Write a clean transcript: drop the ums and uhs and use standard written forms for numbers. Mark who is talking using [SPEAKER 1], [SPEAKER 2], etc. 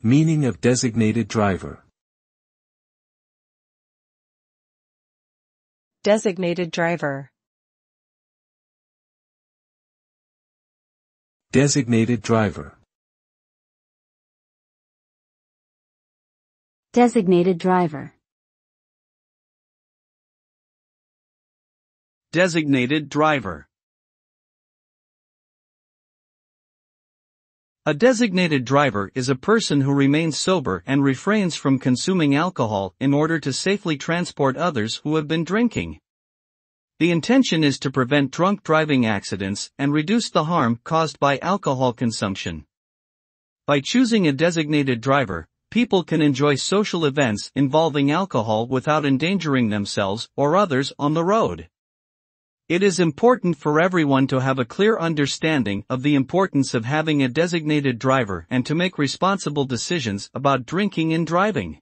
[SPEAKER 1] Meaning of designated driver.
[SPEAKER 2] Designated driver.
[SPEAKER 1] Designated driver.
[SPEAKER 3] Designated driver.
[SPEAKER 4] Designated driver. A designated driver is a person who remains sober and refrains from consuming alcohol in order to safely transport others who have been drinking. The intention is to prevent drunk driving accidents and reduce the harm caused by alcohol consumption. By choosing a designated driver, people can enjoy social events involving alcohol without endangering themselves or others on the road. It is important for everyone to have a clear understanding of the importance of having a designated driver and to make responsible decisions about drinking and driving.